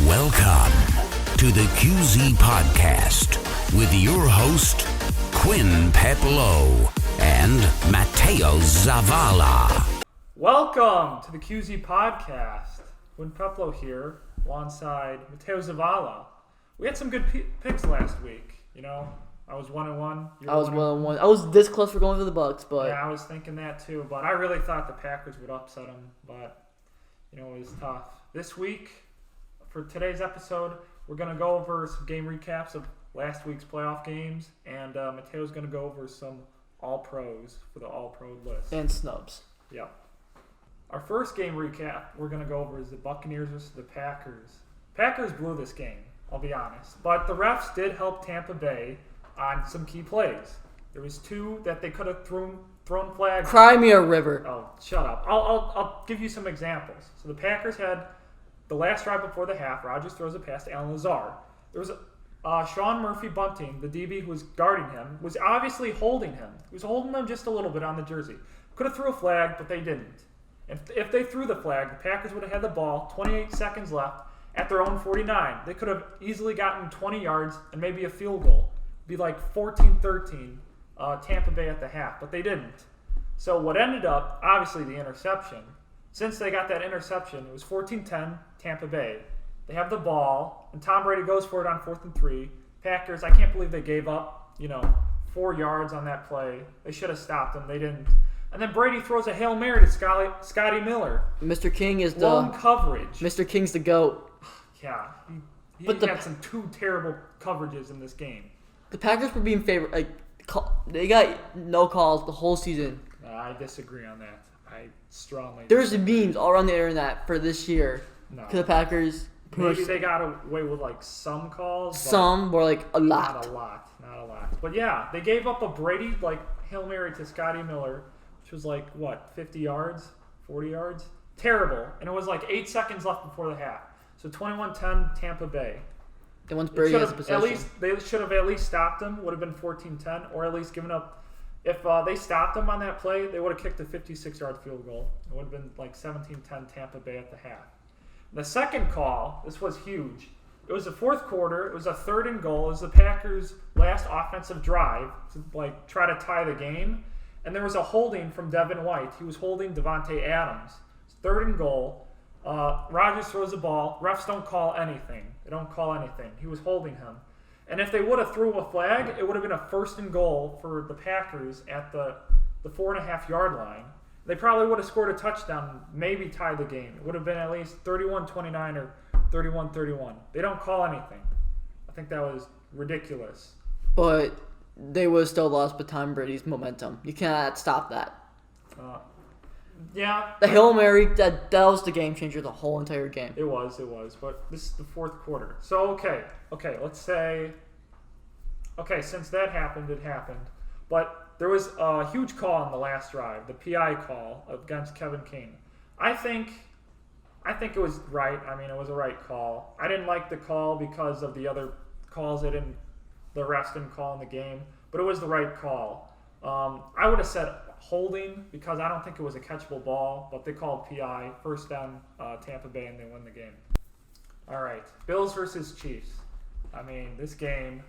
Welcome to the QZ Podcast with your host, Quinn Peplow and Matteo Zavala. Welcome to the QZ Podcast. Quinn Peplow here, alongside Matteo Zavala. We had some good picks last week. You know, I was 1-1. I was 1-1. I was this close for going for the Bucks, but yeah, I was thinking that too. But I really thought the Packers would upset them. But you know, it was tough. This week, for today's episode, we're going to go over some game recaps of last week's playoff games, and Mateo's going to go over some All-Pros for the All-Pro list. and snubs. Yep. Our first game recap we're going to go over is the Buccaneers versus the Packers. Packers blew this game, I'll be honest. But the refs did help Tampa Bay on some key plays. There was two that they could have thrown flags. Cry me a river. Oh, shut up. I'll give you some examples. So the Packers had the last drive before the half. Rodgers throws a pass to Allen Lazard. There was Sean Murphy Bunting, the DB who was guarding him, was obviously holding him. He was holding him just a little bit on the jersey. Could have threw a flag, but they didn't. If they threw the flag, the Packers would have had the ball, 28 seconds left, at their own 49. They could have easily gotten 20 yards and maybe a field goal. It'd be like 14-13 Tampa Bay at the half, but they didn't. So what ended up, obviously the interception. Since they got that interception, it was 14-10 Tampa Bay. They have the ball, and Tom Brady goes for it on 4th and 3. Packers, I can't believe they gave up, 4 yards on that play. They should have stopped them. They didn't. And then Brady throws a Hail Mary to Scotty Miller. Mr. King is Lone coverage. Mr. King's the GOAT. Yeah. He But had some two terrible coverages in this game. The Packers were being favored. They got no calls the whole season. I disagree on that. I strongly There's disagree. memes all around the internet for this year. No. Because the Packers... Maybe they got away with some calls. But some were a lot. Not a lot. But yeah, they gave up a Brady Hail Mary to Scotty Miller, which was 50 yards, 40 yards? Terrible. And it was 8 seconds left before the half. So 21-10 Tampa Bay. And once Brady has a possession. They should have at least stopped them. Would have been 14-10, or at least given up. If they stopped them on that play, they would have kicked a 56-yard field goal. It would have been 17-10 Tampa Bay at the half. The second call, this was huge. It was the fourth quarter. It was a 3rd and goal. It was the Packers' last offensive drive to try to tie the game. And there was a holding from Devin White. He was holding Devontae Adams. It's 3rd and goal. Rodgers throws the ball. Refs don't call anything. They don't call anything. He was holding him. And if they would have threw a flag, it would have been a 1st and goal for the Packers at the 4.5-yard line. They probably would have scored a touchdown, maybe tied the game. It would have been at least 31-29 or 31-31. They don't call anything. I think that was ridiculous. But they would have still lost with Tom Brady's momentum. You cannot stop that. Yeah. The Hail Mary, that was the game changer the whole entire game. It was. But this is the fourth quarter. So, okay, let's say... Okay, since that happened, it happened. But there was a huge call on the last drive, the PI call against Kevin King. I think it was right. I mean, it was a right call. I didn't like the call because of the other calls the refs didn't call in the game, but it was the right call. I would have said holding because I don't think it was a catchable ball, but they called PI, first down Tampa Bay, and they win the game. All right, Bills versus Chiefs. I mean, this game...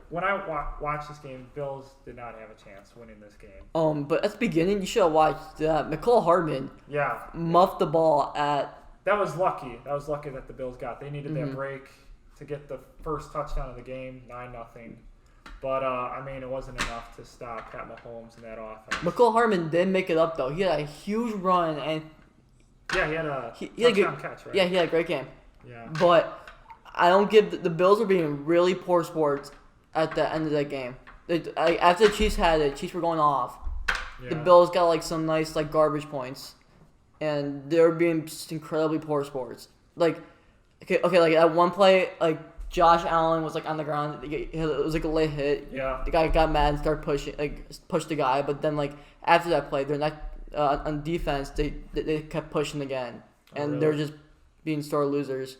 When I watched this game, Bills did not have a chance winning this game. But at the beginning, you should have watched McCall Hardman. Yeah. Muffed the ball at... That was lucky. That the Bills got. They needed that break to get the first touchdown of the game, 9-0. But, it wasn't enough to stop Pat Mahomes in that offense. McCall Hardman did make it up, though. He had a huge run. And yeah, he had a touchdown catch, right? Yeah, he had a great game. Yeah. But I don't give... The Bills were being really poor sports at the end of that game. After the Chiefs had it, Chiefs were going off. Yeah. The Bills got some nice garbage points, and they were being just incredibly poor sports. At one play, Josh Allen was on the ground. It was a late hit. Yeah. The guy got mad and started pushed the guy. But then after that play, they're not on defense. They kept pushing again, and really? they're just being sore losers.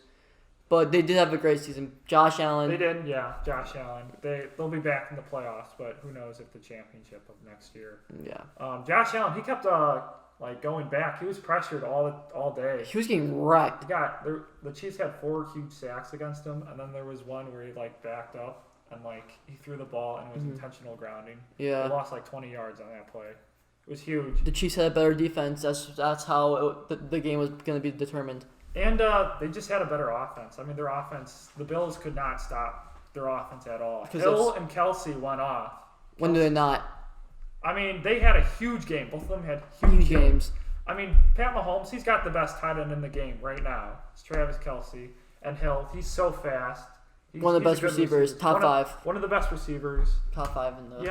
But they did have a great season. Josh Allen. They did, yeah. Josh Allen. They'll be back in the playoffs, but who knows if the championship of next year. Yeah. Josh Allen, he kept going back. He was pressured all day. He was getting wrecked. The Chiefs had 4 huge sacks against him, and then there was one where he backed up and he threw the ball and it was intentional grounding. Yeah. They lost 20 yards on that play. It was huge. The Chiefs had a better defense. That's how the game was going to be determined. And they just had a better offense. I mean, their offense, the Bills could not stop their offense at all. Hill and Kelsey went off. When did they not? I mean, they had a huge game. Both of them had Huge games. I mean, Pat Mahomes, he's got the best tight end in the game right now. It's Travis Kelsey. And Hill, he's so fast. One of the best receivers, top 5. One of the best receivers. Top 5 in the league.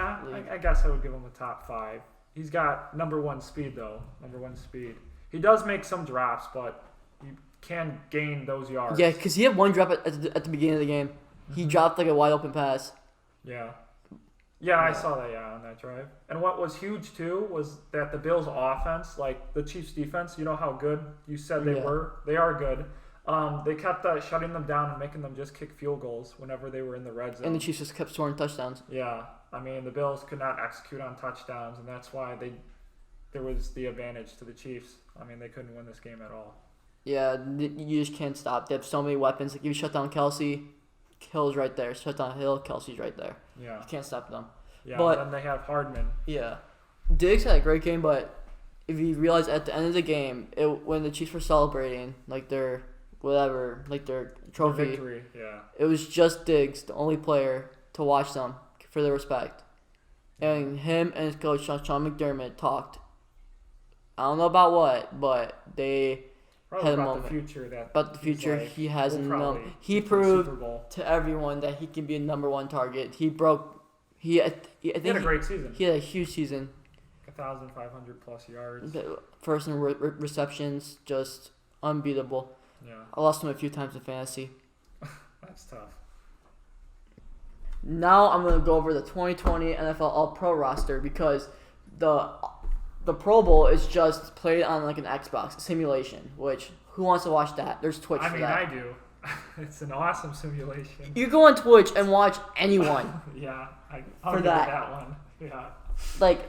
I guess I would give him a top 5. He's got number 1 speed, though. Number 1 speed. He does make some drops, but he can gain those yards. Yeah, because he had one drop at the beginning of the game. He dropped a wide open pass. Yeah. Yeah, I saw that, on that drive. And what was huge, too, was that the Bills' offense, the Chiefs' defense, you know how good you said they were? They are good. They kept shutting them down and making them just kick field goals whenever they were in the red zone. And the Chiefs just kept scoring touchdowns. Yeah. I mean, the Bills could not execute on touchdowns, and that's why there was the advantage to the Chiefs. I mean, they couldn't win this game at all. Yeah, you just can't stop. They have so many weapons. If you shut down Kelsey, Hill's right there. Shut down Hill, Kelsey's right there. Yeah. You can't stop them. Yeah, but then they have Hardman. Yeah. Diggs had a great game, but if you realize at the end of the game, when the Chiefs were celebrating, their trophy, Victory, yeah. It was just Diggs, the only player to watch them for their respect. And him and his coach, Sean McDermott, talked. I don't know about what, but they Probably had a about moment. The future about the future. He has he Super proved Bowl. to everyone that he can be a number 1 target. He broke. He had a great season. He had a huge season. 1,500 plus yards. First in receptions, just unbeatable. Yeah. I lost him a few times in fantasy. That's tough. Now I'm gonna go over the 2020 NFL All-Pro roster because the Pro Bowl is just played on an Xbox simulation. Which who wants to watch that? There's Twitch for that. I do. It's an awesome simulation. You go on Twitch and watch anyone. Yeah, I'll for give that one. Yeah.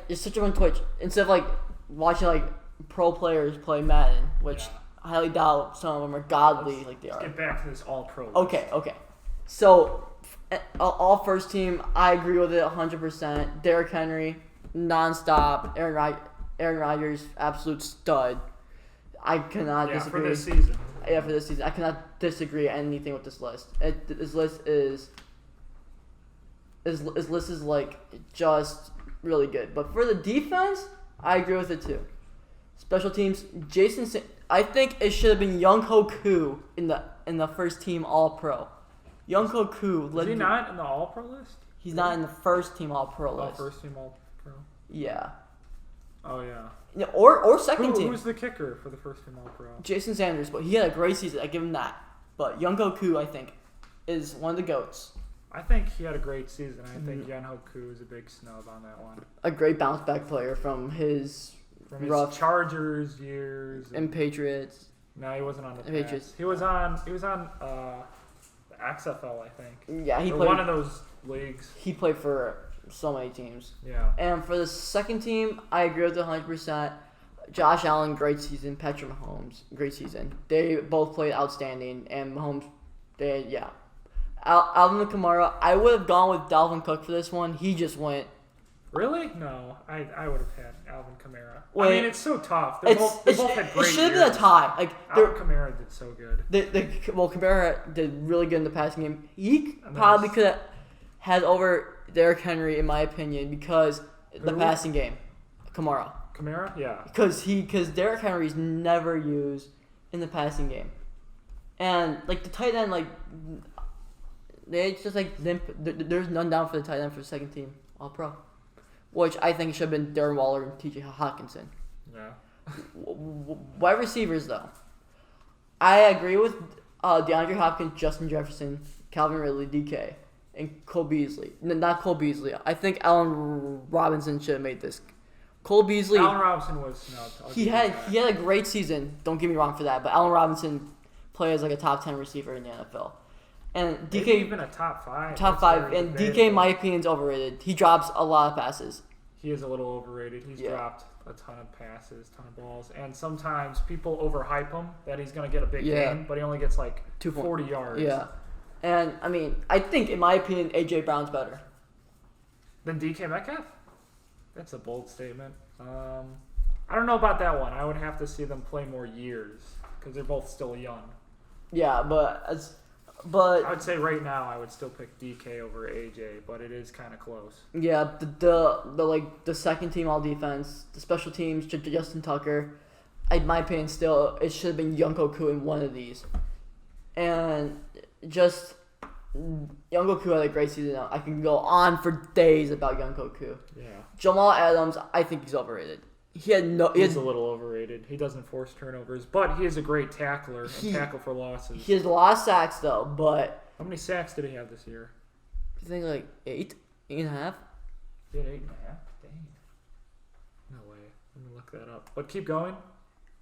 Just search on Twitch instead of watching pro players play Madden, which I highly doubt some of them are godly they are. Let's get back to this All-Pro list. Okay. So, all first team, I agree with it 100%. Derrick Henry, nonstop. Aaron Rodgers, absolute stud. I cannot disagree. For this season. Yeah, for this season. I cannot disagree anything with this list. This list is just really good. But for the defense, I agree with it too. Special teams, I think it should have been Young-Ho Koo in the first team All-Pro. Young-Ho Koo. Is he not in the All-Pro list? He's not in the first team All-Pro list. First team All-Pro. Yeah. Oh yeah. Yeah, or second team. Who's the kicker for the first team All-Pro? Jason Sanders, but he had a great season. I give him that. But Young-Ho Koo, I think, is one of the GOATs. I think he had a great season. I think Young-Ho Koo is a big snub on that one. A great bounce back player from his rough Chargers years and Patriots. No, he wasn't on the Patriots. He was on the XFL, I think. Yeah, he played one of those leagues. He played for so many teams. Yeah. And for the second team, I agree with it 100%. Josh Allen, great season. Patrick Mahomes, great season. They both played outstanding. And Mahomes, Alvin Kamara, I would have gone with Dalvin Cook for this one. He just went. Really? No, I would have had Alvin Kamara. Wait, I mean, it's so tough. They both had great years. It should have been a tie. Alvin Kamara did so good. Kamara did really good in the passing game. He probably could have had over Derrick Henry, in my opinion, because the passing game. Kamara, yeah. Because Derrick Henry's never used in the passing game, and the tight end they just limp. There's none down for the tight end for the second team All Pro, which I think should have been Darren Waller and T.J. Hawkinson. Yeah. Wide receivers though, I agree with DeAndre Hopkins, Justin Jefferson, Calvin Ridley, DK. And Cole Beasley. Not Cole Beasley. I think Allen Robinson should have made this. Cole Beasley. Allen Robinson was snubbed. He had a great season. Don't get me wrong for that. But Allen Robinson play as like a top 10 receiver in the NFL. And Maybe DK even a top 5. top That's 5, very and DK, in debatable. my opinion, is overrated. He drops a lot of passes. He is a little overrated. He's Yeah. dropped a ton of passes, ton of balls, and sometimes people overhype him that he's going to get a big Yeah. game, but he only gets like 2 40 yards. Yeah, and I mean, I think in my opinion, AJ Brown's better. Then DK Metcalf? That's a bold statement. I don't know about that one. I would have to see them play more years because they're both still young. Yeah, but I would say right now I would still pick DK over AJ, but it is kind of close. yeah, the second team all defense, the special teams, Justin Tucker. In my opinion, still it should have been Younghoe in one of these, and just Younghoe had a great season. I can go on for days about Younghoe. Yeah. Jamal Adams, I think he's overrated. He's a little overrated. He doesn't force turnovers, but he is a great tackler and tackle for losses. He has a lot of sacks though, but How many sacks did he have this year? I think like 8.5. He had 8.5. Dang. No way. Let me look that up. But keep going.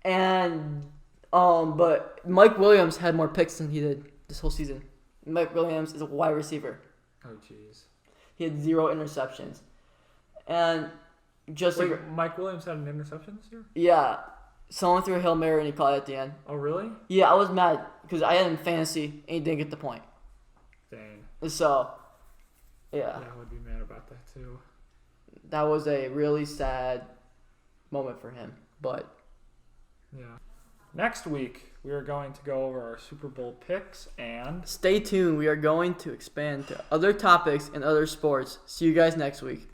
And but Mike Williams had more picks than he did this whole season. Mike Williams is a wide receiver. Oh, jeez. He had 0 interceptions, and just Wait, Mike Williams had an interception this year? yeah, someone threw a Hail Mary and he caught it at the end. Oh, really? Yeah, I was mad because I had him in fantasy and he didn't get the point. Dang. So, yeah, Yeah, I would be mad about that too. that was a really sad moment for him. But Yeah. Next week, we are going to go over our Super Bowl picks and stay tuned. We are going to expand to other topics and other sports. See you guys next week.